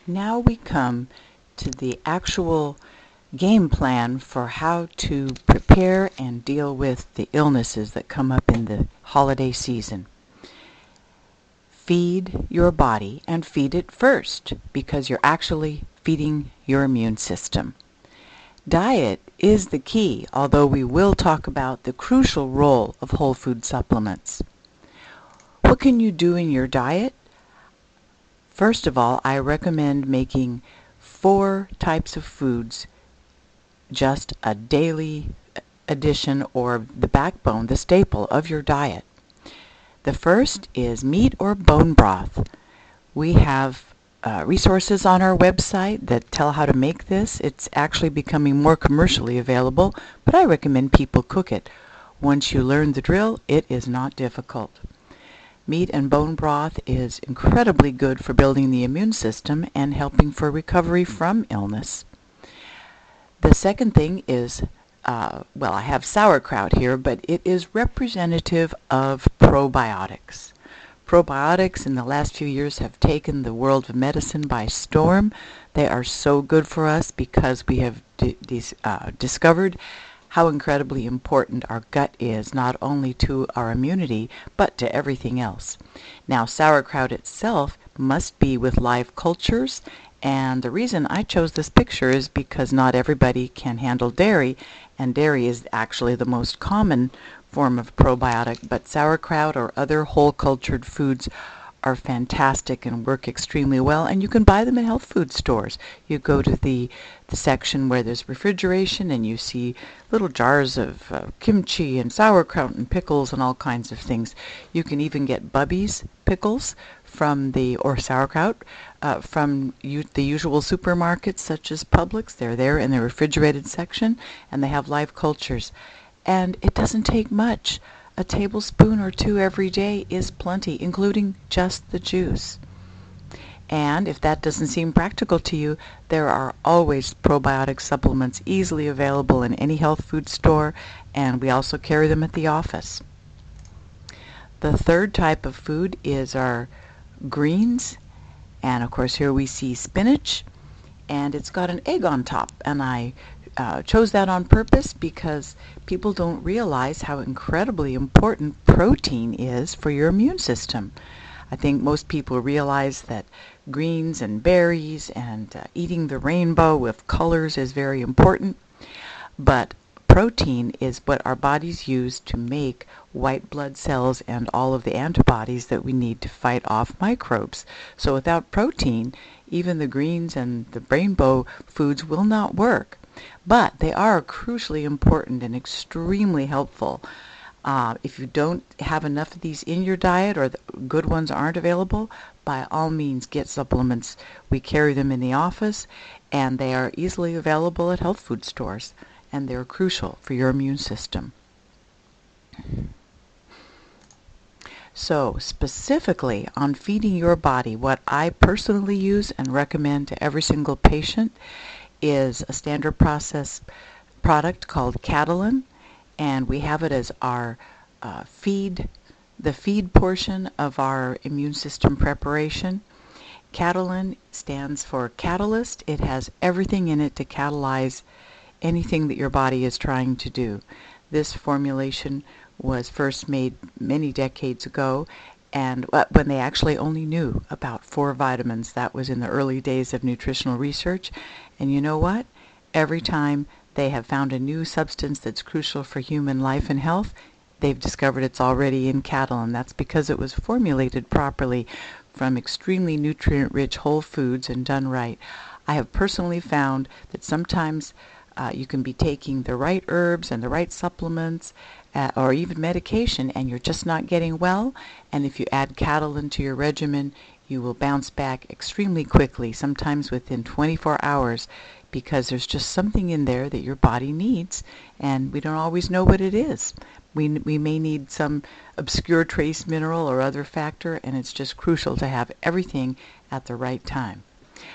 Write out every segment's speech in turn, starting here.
Now we come to the actual game plan for how to prepare and deal with the illnesses that come up in the holiday season. Feed your body and feed it first because you're actually feeding your immune system. Diet is the key, although we will talk about the crucial role of whole food supplements. What can you do in your diet? First of all, I recommend making 4 types of foods just a daily addition or the backbone, the staple of your diet. The first is meat or bone broth. We have resources on our website that tell how to make this. It's actually becoming more commercially available, but I recommend people cook it. Once you learn the drill, it is not difficult. Meat and bone broth is incredibly good for building the immune system and helping for recovery from illness. The second thing is, I have sauerkraut here, but it is representative of probiotics. Probiotics in the last few years have taken the world of medicine by storm. They are so good for us because we have discovered how incredibly important our gut is, not only to our immunity, but to everything else. Now, sauerkraut itself must be with live cultures, and the reason I chose this picture is because not everybody can handle dairy, and dairy is actually the most common form of probiotic, but sauerkraut or other whole cultured foods are fantastic and work extremely well, and you can buy them in health food stores. You go to the section where there's refrigeration and you see little jars of kimchi and sauerkraut and pickles and all kinds of things. You can even get Bubby's pickles or sauerkraut from the usual supermarkets such as Publix. They're there in the refrigerated section and they have live cultures. And it doesn't take much. A tablespoon or 2 every day is plenty, including just the juice. And if that doesn't seem practical to you, there are always probiotic supplements easily available in any health food store, and we also carry them at the office. The third type of food is our greens, and of course here we see spinach, and it's got an egg on top, and I chose that on purpose because people don't realize how incredibly important protein is for your immune system. I think most people realize that greens and berries and eating the rainbow with colors is very important, but protein is what our bodies use to make white blood cells and all of the antibodies that we need to fight off microbes. So without protein, even the greens and the rainbow foods will not work. But they are crucially important and extremely helpful. If you don't have enough of these in your diet or the good ones aren't available, by all means get supplements. We carry them in the office and they are easily available at health food stores, and they're crucial for your immune system. So specifically on feeding your body, what I personally use and recommend to every single patient is a standard process product called Catalin, and we have it as our the feed portion of our immune system preparation. Catalin stands for catalyst. It has everything in it to catalyze anything that your body is trying to do. This formulation was first made many decades ago, and when they actually only knew about 4 vitamins. That was in the early days of nutritional research. And you know what? Every time they have found a new substance that's crucial for human life and health, they've discovered it's already in Catalin. That's because it was formulated properly from extremely nutrient-rich whole foods and done right. I have personally found that sometimes you can be taking the right herbs and the right supplements or even medication, and you're just not getting well. And if you add Catalin to your regimen, you will bounce back extremely quickly, sometimes within 24 hours, because there's just something in there that your body needs, and we don't always know what it is. We may need some obscure trace mineral or other factor, and it's just crucial to have everything at the right time.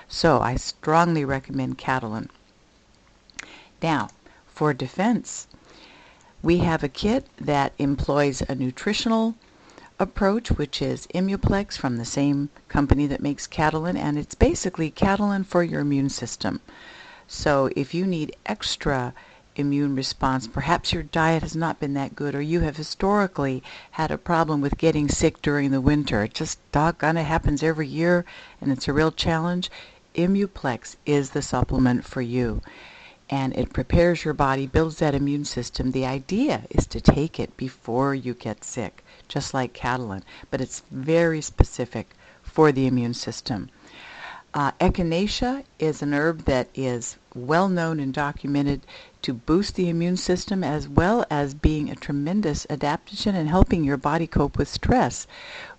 So I strongly recommend Catalin. Now, for defense, we have a kit that employs a nutritional approach, which is Immuplex from the same company that makes Catalin, and it's basically Catalin for your immune system. So if you need extra immune response, perhaps your diet has not been that good, or you have historically had a problem with getting sick during the winter. It just doggone it happens every year, and it's a real challenge. Immuplex is the supplement for you, and it prepares your body, builds that immune system. The idea is to take it before you get sick, just like Catalin, but it's very specific for the immune system. Echinacea is an herb that is well known and documented to boost the immune system, as well as being a tremendous adaptogen and helping your body cope with stress.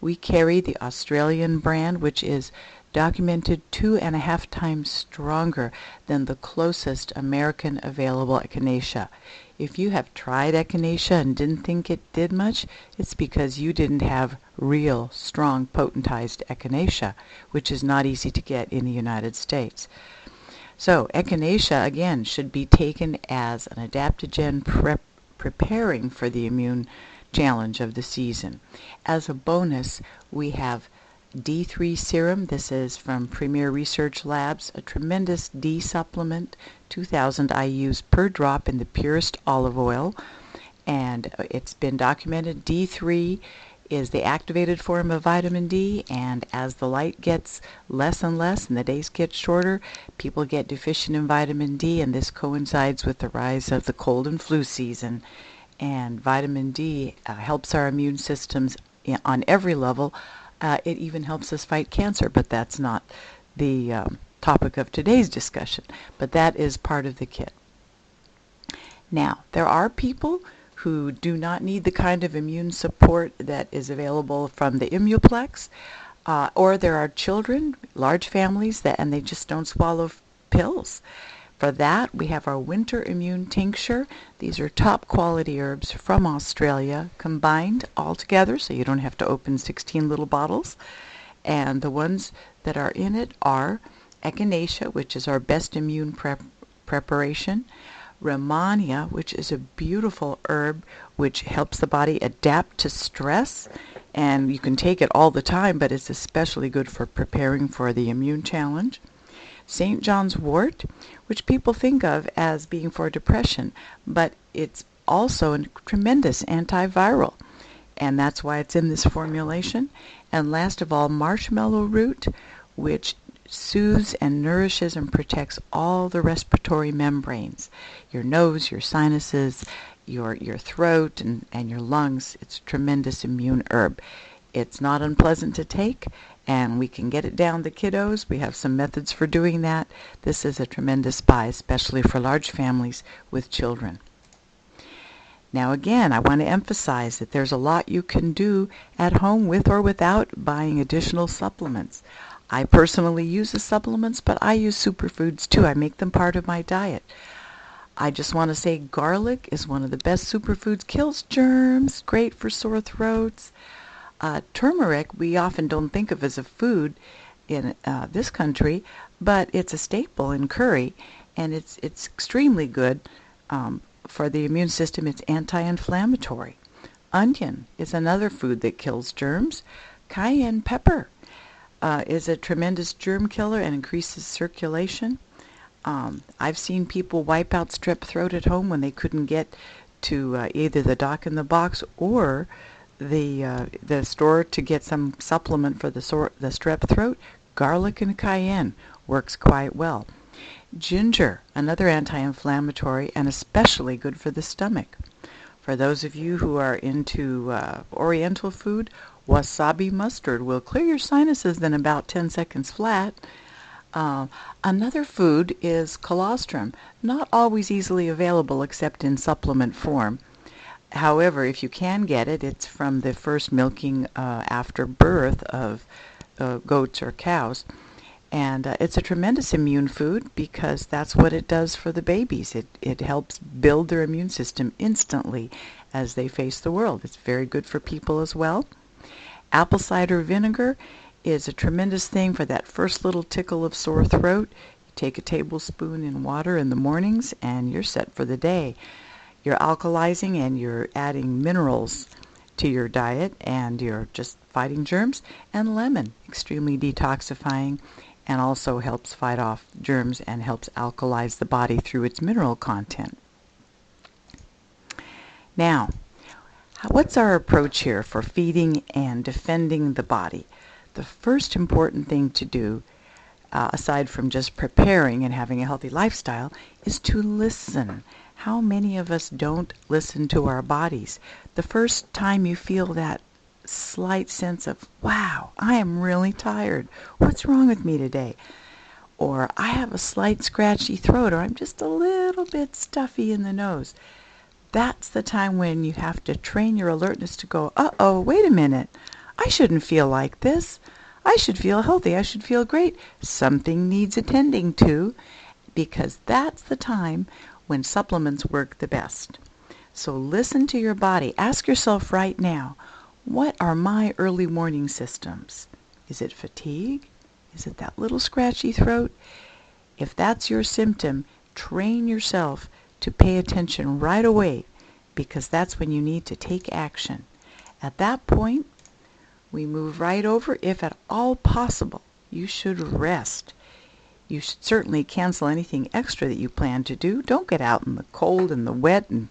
We carry the Australian brand, which is documented 2.5 times stronger than the closest American available echinacea. If you have tried echinacea and didn't think it did much, it's because you didn't have real, strong, potentized echinacea, which is not easy to get in the United States. So echinacea, again, should be taken as an adaptogen preparing for the immune challenge of the season. As a bonus, we have D3 serum. This is from Premier Research Labs, a tremendous D supplement, 2,000 IUs per drop in the purest olive oil. And it's been documented D3 is the activated form of vitamin D, and as the light gets less and less and the days get shorter, people get deficient in vitamin D, and this coincides with the rise of the cold and flu season. And vitamin D helps our immune systems on every level. It even helps us fight cancer, but that's not the topic of today's discussion. But that is part of the kit. Now, there are people who do not need the kind of immune support that is available from the Immuplex, or there are children, large families, and they just don't swallow pills. For that, we have our Winter Immune Tincture. These are top quality herbs from Australia, combined all together, so you don't have to open 16 little bottles. And the ones that are in it are Echinacea, which is our best immune preparation, Rehmannia, which is a beautiful herb which helps the body adapt to stress, and you can take it all the time, but it's especially good for preparing for the immune challenge. St. John's wort, which people think of as being for depression, but it's also a tremendous antiviral, and that's why it's in this formulation. And last of all, marshmallow root, which soothes and nourishes and protects all the respiratory membranes, your nose, your sinuses, your throat, and your lungs. It's a tremendous immune herb. It's not unpleasant to take, and we can get it down the kiddos. We have some methods for doing that. This is a tremendous buy, especially for large families with children. Now again, I want to emphasize that there's a lot you can do at home with or without buying additional supplements. I personally use the supplements, but I use superfoods too. I make them part of my diet. I just want to say garlic is one of the best superfoods. Kills germs, great for sore throats. Turmeric, we often don't think of as a food in this country, but it's a staple in curry, and it's extremely good for the immune system. It's anti-inflammatory. Onion is another food that kills germs. Cayenne pepper is a tremendous germ killer and increases circulation. I've seen people wipe out strep throat at home when they couldn't get to either the Doc in the Box or the store to get some supplement for the strep throat. Garlic and cayenne works quite well. Ginger, another anti-inflammatory and especially good for the stomach. For those of you who are into Oriental food, wasabi mustard will clear your sinuses in about 10 seconds flat. Another food is colostrum, not always easily available except in supplement form. However, if you can get it, it's from the first milking after birth of goats or cows. And it's a tremendous immune food because that's what it does for the babies. It helps build their immune system instantly as they face the world. It's very good for people as well. Apple cider vinegar is a tremendous thing for that first little tickle of sore throat. You take a tablespoon in water in the mornings and you're set for the day. You're alkalizing and you're adding minerals to your diet and you're just fighting germs. And lemon, extremely detoxifying and also helps fight off germs and helps alkalize the body through its mineral content. Now, what's our approach here for feeding and defending the body? The first important thing to do, aside from just preparing and having a healthy lifestyle, is to listen. How many of us don't listen to our bodies? The first time you feel that slight sense of, wow, I am really tired. What's wrong with me today? Or I have a slight scratchy throat, or I'm just a little bit stuffy in the nose. That's the time when you have to train your alertness to go, uh-oh, wait a minute. I shouldn't feel like this. I should feel healthy. I should feel great. Something needs attending to, because that's the time when supplements work the best. So listen to your body. Ask yourself right now, what are my early warning systems? Is it fatigue? Is it that little scratchy throat? If that's your symptom, train yourself to pay attention right away, because that's when you need to take action. At that point, we move right over. If at all possible, you should rest. You should certainly cancel anything extra that you plan to do. Don't get out in the cold and the wet and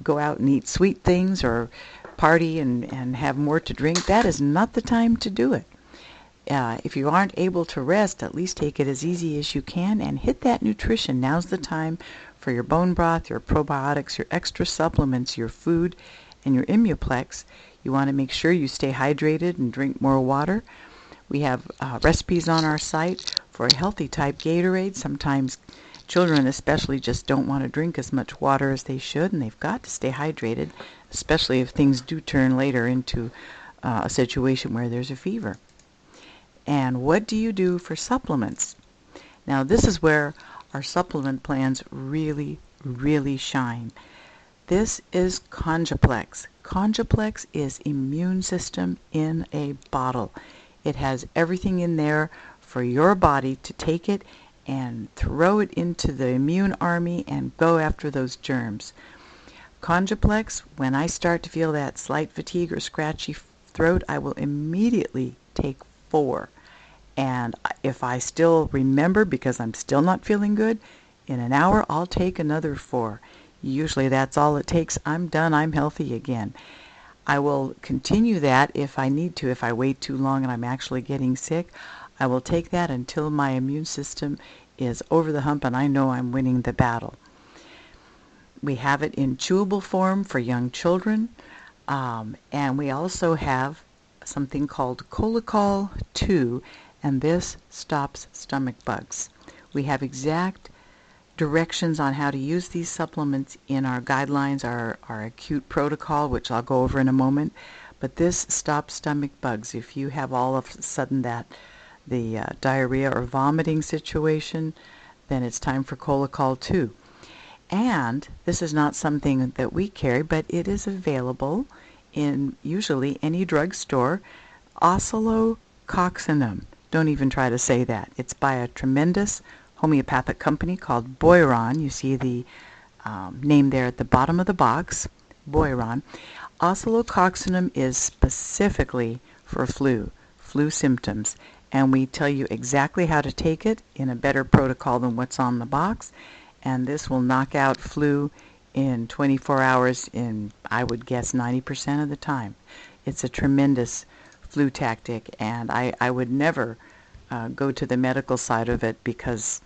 go out and eat sweet things or party and have more to drink. That is not the time to do it. If you aren't able to rest, at least take it as easy as you can and hit that nutrition. Now's the time for your bone broth, your probiotics, your extra supplements, your food, and your Immuplex. You want to make sure you stay hydrated and drink more water. We have recipes on our site for a healthy type Gatorade. Sometimes children especially just don't want to drink as much water as they should, and they've got to stay hydrated, especially if things do turn later into a situation where there's a fever. And what do you do for supplements? Now, this is where our supplement plans really, really shine. This is Conjuplex. Conjuplex is immune system in a bottle. It has everything in there for your body to take it and throw it into the immune army and go after those germs. Conjuplex, when I start to feel that slight fatigue or scratchy throat, I will immediately take 4. And if I still remember, because I'm still not feeling good, in an hour I'll take another 4. Usually that's all it takes. I'm done. I'm healthy again. I will continue that if I need to. If I wait too long and I'm actually getting sick, I will take that until my immune system is over the hump and I know I'm winning the battle. We have it in chewable form for young children, and we also have something called Cholacol 2, and this stops stomach bugs. We have exact directions on how to use these supplements in our guidelines, our acute protocol, which I'll go over in a moment. But this stops stomach bugs. If you have all of a sudden the diarrhea or vomiting situation, then it's time for Cholacol 2. And this is not something that we carry, but it is available in usually any drugstore. Oscillococcinum. Don't even try to say that. It's by a tremendous homeopathic company called Boiron. You see the name there at the bottom of the box, Boiron. Oscillococcinum is specifically for flu symptoms, and we tell you exactly how to take it in a better protocol than what's on the box, and this will knock out flu in 24 hours in, I would guess, 90% of the time. It's a tremendous flu tactic, and I would never go to the medical side of it because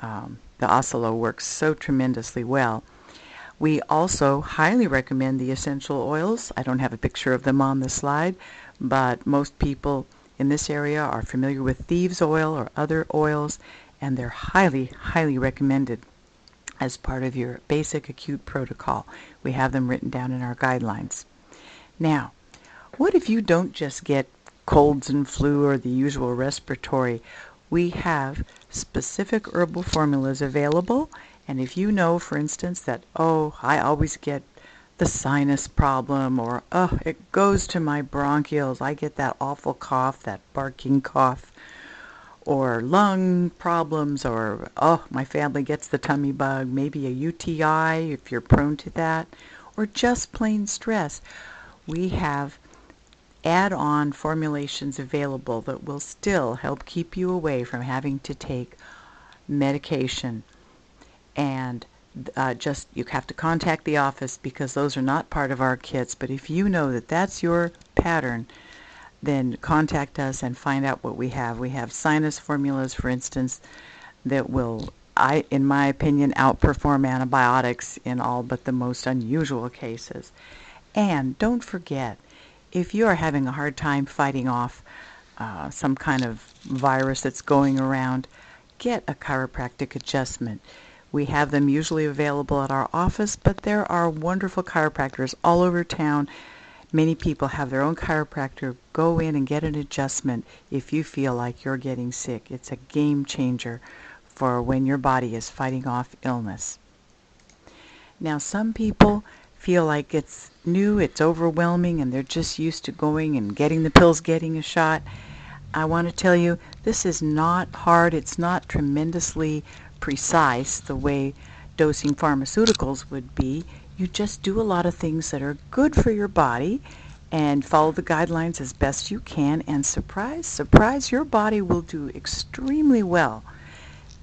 the Oscillo works so tremendously well. We also highly recommend the essential oils. I don't have a picture of them on the slide, but most people in this area are familiar with thieves oil or other oils, and they're highly, highly recommended as part of your basic acute protocol. We have them written down in our guidelines. Now, what if you don't just get colds and flu or the usual respiratory? We have specific herbal formulas available, and if you know, for instance, that, oh, I always get the sinus problem, or, oh, it goes to my bronchioles, I get that awful cough, that barking cough, or lung problems, or, oh, my family gets the tummy bug, maybe a UTI if you're prone to that, or just plain stress. we have add-on formulations available that will still help keep you away from having to take medication. And just you have to contact the office because those are not part of our kits. But if you know that that's your pattern, then contact us and find out what we have. We have sinus formulas, for instance, that will, in my opinion, outperform antibiotics in all but the most unusual cases. And don't forget, if you are having a hard time fighting off some kind of virus that's going around, get a chiropractic adjustment. We have them usually available at our office, but there are wonderful chiropractors all over town. Many people have their own chiropractor. Go in and get an adjustment if you feel like you're getting sick. It's a game changer for when your body is fighting off illness. Now, some people feel like it's new, it's overwhelming, and they're just used to going and getting the pills, getting a shot. I want to tell you, this is not hard. It's not tremendously precise the way dosing pharmaceuticals would be. You just do a lot of things that are good for your body and follow the guidelines as best you can, and surprise, surprise, your body will do extremely well.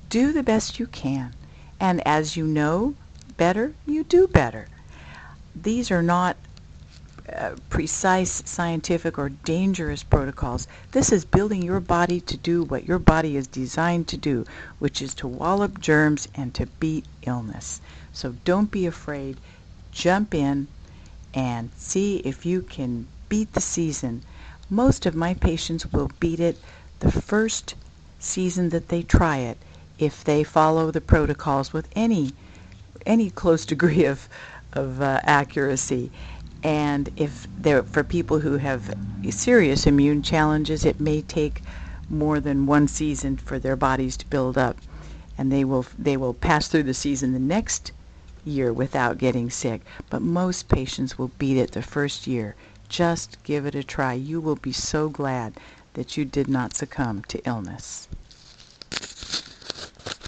Do the best you can, and as you know better, you do better. These are not precise scientific or dangerous protocols. This is building your body to do what your body is designed to do, which is to wall up germs and to beat illness. So don't be afraid. Jump in and see if you can beat the season. Most of my patients will beat it the first season that they try it if they follow the protocols with any close degree of accuracy. And if they're for people who have serious immune challenges, it may take more than one season for their bodies to build up, and they will pass through the season the next year without getting sick. But most patients will beat it the first year. Just give it a try. You will be so glad that you did not succumb to illness.